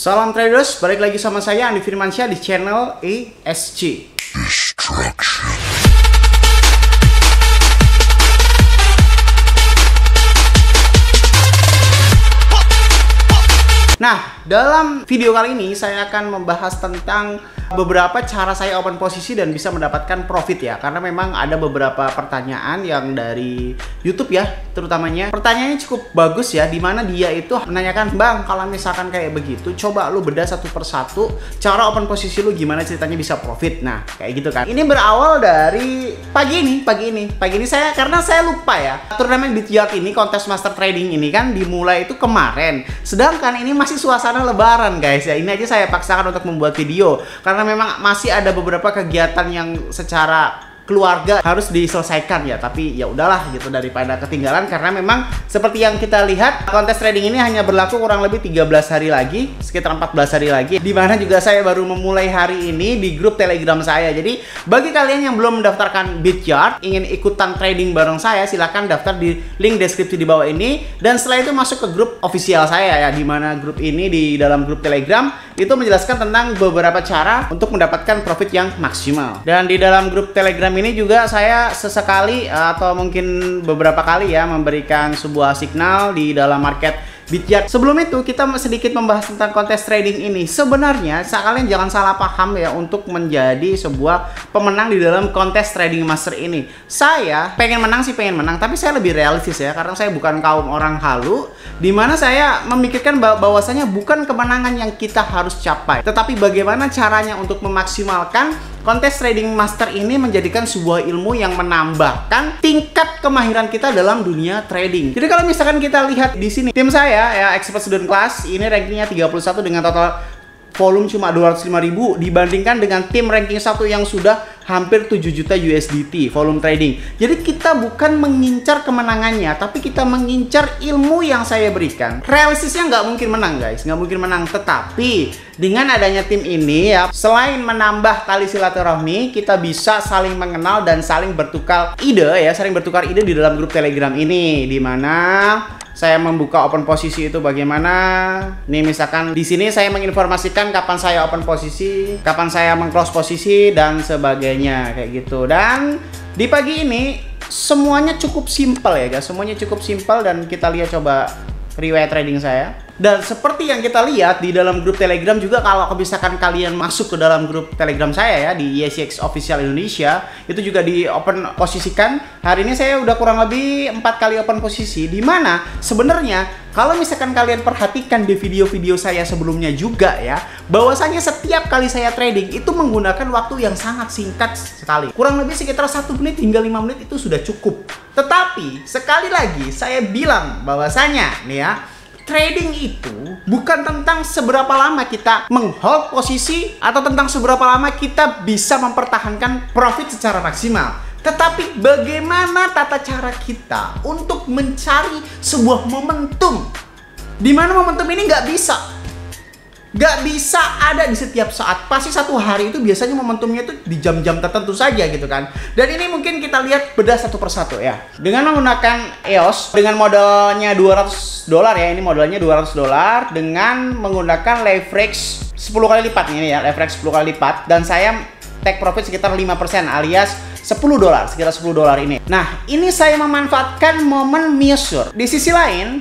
Salam traders, balik lagi sama saya Andi Firmansyah di channel ESG. Nah, dalam video kali ini saya akan membahas tentang beberapa cara saya open posisi dan bisa mendapatkan profit ya. Karena memang ada beberapa pertanyaan yang dari YouTube ya, terutamanya. Pertanyaannya cukup bagus ya, dimana dia itu menanyakan, "Bang, kalau misalkan kayak begitu, coba lu bedah satu persatu cara open posisi lu gimana ceritanya bisa profit." Nah, kayak gitu kan. Ini berawal dari pagi ini saya, karena saya lupa ya, turnamen BitYard ini, kontes master trading ini kan dimulai itu kemarin. Sedangkan ini masih suasana lebaran guys ya. Ini aja saya paksakan untuk membuat video karena memang masih ada beberapa kegiatan yang secara keluarga harus diselesaikan ya, tapi ya udahlah gitu daripada ketinggalan, karena memang seperti yang kita lihat kontes trading ini hanya berlaku kurang lebih 13 hari lagi, sekitar 14 hari lagi, dimana juga saya baru memulai hari ini di grup Telegram saya. Jadi bagi kalian yang belum mendaftarkan BitYard, ingin ikutan trading bareng saya, silahkan daftar di link deskripsi di bawah ini, dan setelah itu masuk ke grup official saya ya, dimana grup ini di dalam grup Telegram itu menjelaskan tentang beberapa cara untuk mendapatkan profit yang maksimal. Dan di dalam grup Telegram ini juga saya sesekali atau mungkin beberapa kali ya memberikan sebuah signal di dalam market BitYard. Sebelum itu kita sedikit membahas tentang kontes trading ini. Sebenarnya kalian jangan salah paham ya untuk menjadi sebuah pemenang di dalam kontes trading master ini. Saya pengen menang sih, pengen menang, tapi saya lebih realistis ya, karena saya bukan kaum orang halu, dimana saya memikirkan bahwasanya bukan kemenangan yang kita harus capai, tetapi bagaimana caranya untuk memaksimalkan kontes trading master ini menjadikan sebuah ilmu yang menambahkan tingkat kemahiran kita dalam dunia trading. Jadi kalau misalkan kita lihat di sini, tim saya ya, Expert Student Class ini rankingnya 31 dengan total volume cuma 205.000 dibandingkan dengan tim ranking 1 yang sudah hampir 7 juta USDT volume trading. Jadi kita bukan mengincar kemenangannya, tapi kita mengincar ilmu yang saya berikan. Realistisnya nggak mungkin menang guys, nggak mungkin menang. Tetapi dengan adanya tim ini ya, selain menambah tali silaturahmi, kita bisa saling mengenal dan saling bertukar ide ya, saling bertukar ide di dalam grup Telegram ini, dimana saya membuka open posisi itu bagaimana. Nih misalkan di sini saya menginformasikan kapan saya open posisi, kapan saya meng-close posisi dan sebagainya kayak gitu. Dan di pagi ini semuanya cukup simpel ya guys, semuanya cukup simpel, dan kita lihat coba riwayat trading saya. Dan seperti yang kita lihat di dalam grup Telegram juga, kalau misalkan kalian masuk ke dalam grup Telegram saya ya di ESG Official Indonesia, itu juga di open posisikan. Hari ini saya udah kurang lebih 4 kali open posisi, dimana sebenarnya kalau misalkan kalian perhatikan di video-video saya sebelumnya juga ya, bahwasanya setiap kali saya trading itu menggunakan waktu yang sangat singkat sekali, kurang lebih sekitar 1 menit hingga 5 menit itu sudah cukup. Tetapi sekali lagi saya bilang bahwasanya nih ya, trading itu bukan tentang seberapa lama kita menghold posisi atau tentang seberapa lama kita bisa mempertahankan profit secara maksimal, tetapi bagaimana tata cara kita untuk mencari sebuah momentum, di mana momentum ini nggak bisa ada di setiap saat. Pasti satu hari itu biasanya momentumnya itu di jam-jam tertentu saja gitu kan. Dan ini mungkin kita lihat bedah satu persatu ya. Dengan menggunakan EOS dengan modalnya $200 ya, ini modalnya $200 dengan menggunakan leverage 10 kali lipat ini ya, leverage 10 kali lipat, dan saya take profit sekitar 5% alias $10, sekitar $10 ini. Nah, ini saya memanfaatkan momen measure. Di sisi lain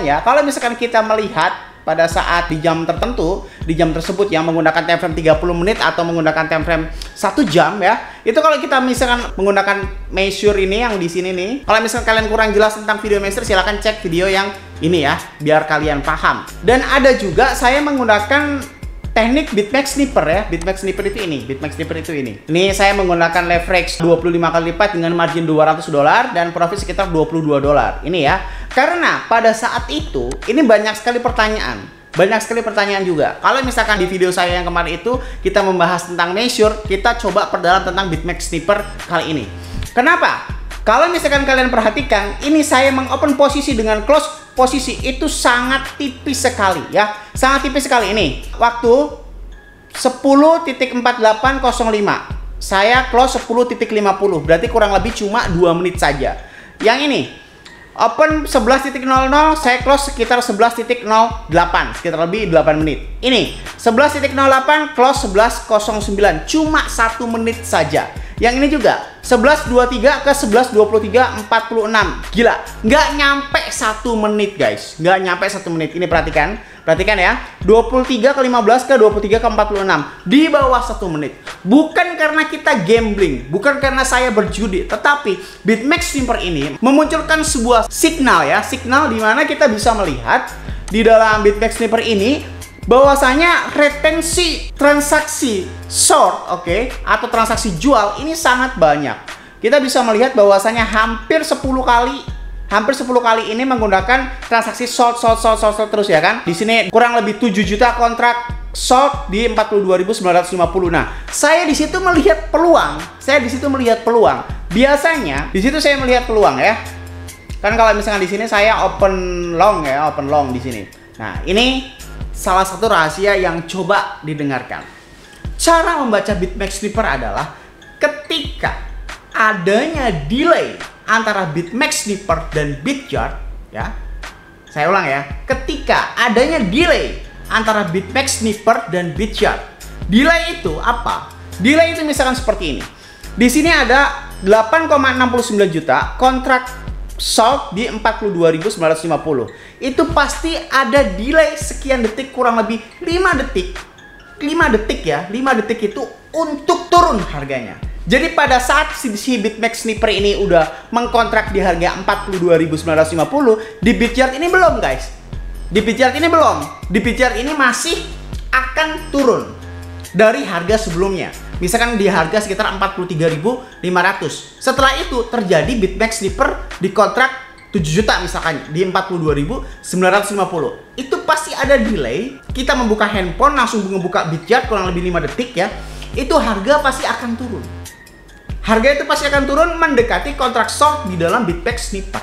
ya, kalau misalkan kita melihat pada saat di jam tertentu, di jam tersebut yang menggunakan time frame 30 menit atau menggunakan time frame 1 jam ya, itu kalau kita misalkan menggunakan measure ini yang di sini nih, kalau misalkan kalian kurang jelas tentang video measure, silahkan cek video yang ini ya, biar kalian paham. Dan ada juga saya menggunakan teknik BitMax Sniper ya. BitMax Sniper itu ini, BitMax Sniper itu ini. Ini saya menggunakan leverage 25 kali lipat dengan margin $200 dan profit sekitar $22. Ini ya. Karena pada saat itu ini banyak sekali pertanyaan juga. Kalau misalkan di video saya yang kemarin itu kita membahas tentang measure, kita coba perdalam tentang BitMax Sniper kali ini. Kenapa? Kalau misalkan kalian perhatikan, ini saya mengopen posisi dengan close posisi itu sangat tipis sekali ya. Sangat tipis sekali ini. Waktu 10.4805. Saya close 10.50. Berarti kurang lebih cuma 2 menit saja. Yang ini Open 11.00, saya close sekitar 11.08, sekitar lebih 8 menit. Ini 11.08, close 11.09, cuma 1 menit saja. Yang ini juga 11.23 ke 11.23, 46. Gila, nggak nyampe 1 menit guys, nggak nyampe 1 menit. Ini perhatikan ya, 23 ke 15 ke 23 ke 46, di bawah 1 menit. Bukan karena kita gambling, bukan karena saya berjudi, tetapi BitMEX Sniper ini memunculkan sebuah signal ya, signal di mana kita bisa melihat di dalam BitMEX Sniper ini bahwasanya retensi transaksi short, atau transaksi jual ini sangat banyak. Kita bisa melihat bahwasanya hampir 10 kali ini menggunakan transaksi short terus ya kan. Di sini kurang lebih 7 juta kontrak short di 42.950. Nah, saya di situ melihat peluang. Biasanya di situ saya melihat peluang ya. Kan kalau misalkan di sini saya open long di sini. Nah, ini salah satu rahasia yang coba didengarkan. Cara membaca BitMEX Sniper adalah ketika adanya delay antara BitMEX Sniper dan Bityard ya. Saya ulang ya. Ketika adanya delay antara BitMEX Sniper dan Bityard. Delay itu apa? Delay itu misalkan seperti ini. Di sini ada 8,69 juta kontrak short di 42.950. Itu pasti ada delay sekian detik, kurang lebih 5 detik. 5 detik ya. 5 detik itu untuk turun harganya. Jadi pada saat si BitMEX Sniper ini udah mengkontrak di harga 42.950, di Bityard ini belum guys. Di Bityard ini masih akan turun dari harga sebelumnya. Misalkan di harga sekitar 43.500. Setelah itu terjadi BitMEX Sniper di kontrak 7 juta misalkan di 42.950. Itu pasti ada delay. Kita membuka handphone langsung ngebuka Bityard kurang lebih 5 detik ya. Itu harga pasti akan turun. Harga itu pasti akan turun mendekati kontrak short di dalam BitMEX Sniper.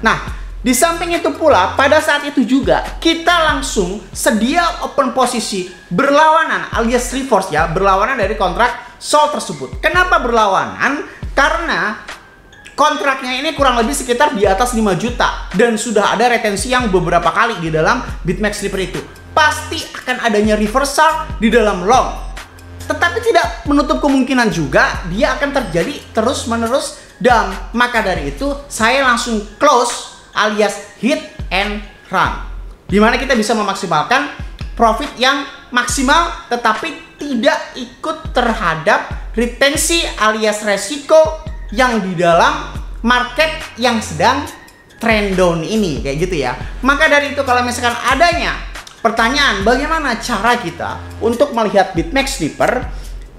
Nah, di samping itu pula, pada saat itu juga kita langsung sedia open posisi berlawanan alias reverse ya, berlawanan dari kontrak short tersebut. Kenapa berlawanan? Karena kontraknya ini kurang lebih sekitar di atas 5 juta dan sudah ada retensi yang beberapa kali di dalam BitMEX Sniper itu. Pasti akan adanya reversal di dalam long. Tetapi tidak menutup kemungkinan juga dia akan terjadi terus-menerus dan maka dari itu saya langsung close alias hit and run. Dimana kita bisa memaksimalkan profit yang maksimal tetapi tidak ikut terhadap retensi alias resiko yang di dalam market yang sedang trend down ini kayak gitu ya. Maka dari itu kalau misalkan adanya pertanyaan bagaimana cara kita untuk melihat BitMEX Sniper,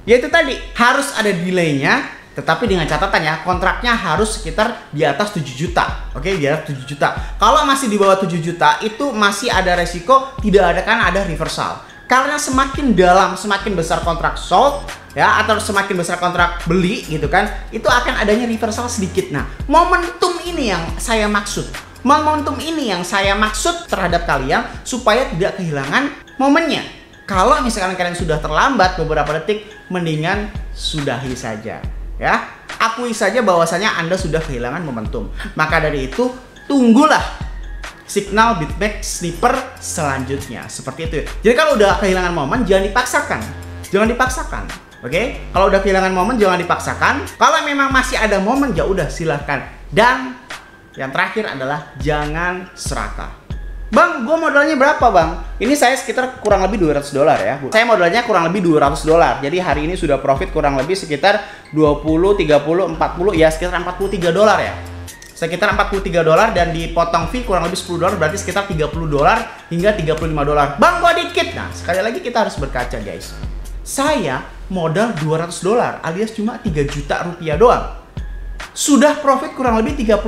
yaitu tadi harus ada delaynya, tetapi dengan catatan ya kontraknya harus sekitar di atas 7 juta. Di atas 7 juta. Kalau masih di bawah 7 juta itu masih ada resiko tidak ada reversal. Karena semakin dalam semakin besar kontrak short ya atau semakin besar kontrak beli gitu kan, itu akan adanya reversal sedikit. Nah, momentum ini yang saya maksud. Momentum ini yang saya maksud terhadap kalian supaya tidak kehilangan momennya. Kalau misalkan kalian sudah terlambat beberapa detik, mendingan sudahi saja ya. Akui saja bahwasanya Anda sudah kehilangan momentum. Maka dari itu, tunggulah signal BitMEX Sniper selanjutnya. Seperti itu. Jadi kalau udah kehilangan momen jangan dipaksakan. Jangan dipaksakan. Kalau udah kehilangan momen jangan dipaksakan. Kalau memang masih ada momen ya udah silahkan. Dan yang terakhir adalah jangan serakah. Bang, gue modalnya berapa bang? Ini saya sekitar kurang lebih $200 ya. Saya modalnya kurang lebih $200. Jadi hari ini sudah profit kurang lebih sekitar 20, 30, 40 ya sekitar $43 ya. Sekitar $43 dan dipotong fee kurang lebih $10 berarti sekitar $30 hingga $35. Bang, kok dikit? Nah, sekali lagi kita harus berkaca guys. Saya modal $200 alias cuma 3 juta rupiah doang. Sudah profit kurang lebih $30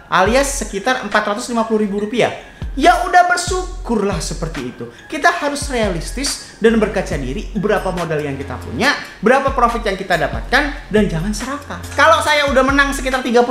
alias sekitar Rp450.000. Ya udah bersyukurlah seperti itu. Kita harus realistis dan berkaca diri berapa modal yang kita punya, berapa profit yang kita dapatkan, dan jangan serakah. Kalau saya udah menang sekitar $30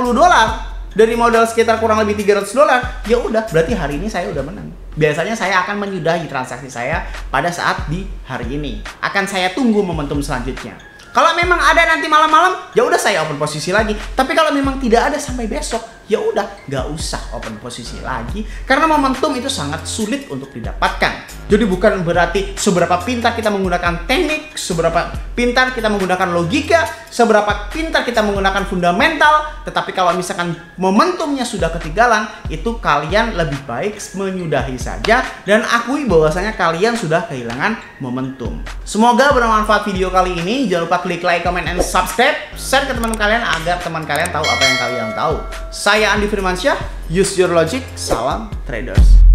dari modal sekitar kurang lebih $300, ya udah berarti hari ini saya udah menang. Biasanya saya akan menyudahi transaksi saya pada saat di hari ini. Akan saya tunggu momentum selanjutnya. Kalau memang ada nanti malam-malam, ya udah saya open posisi lagi. Tapi kalau memang tidak ada sampai besok, ya udah nggak usah open posisi lagi, karena momentum itu sangat sulit untuk didapatkan. Jadi bukan berarti seberapa pintar kita menggunakan teknik, seberapa pintar kita menggunakan logika, seberapa pintar kita menggunakan fundamental, tetapi kalau misalkan momentumnya sudah ketinggalan, itu kalian lebih baik menyudahi saja dan akui bahwasanya kalian sudah kehilangan momentum. Semoga bermanfaat video kali ini. Jangan lupa klik like, comment, and subscribe. Share ke teman kalian agar teman kalian tahu apa yang kalian tahu. Saya Andi Firmansyah, use your logic, salam traders.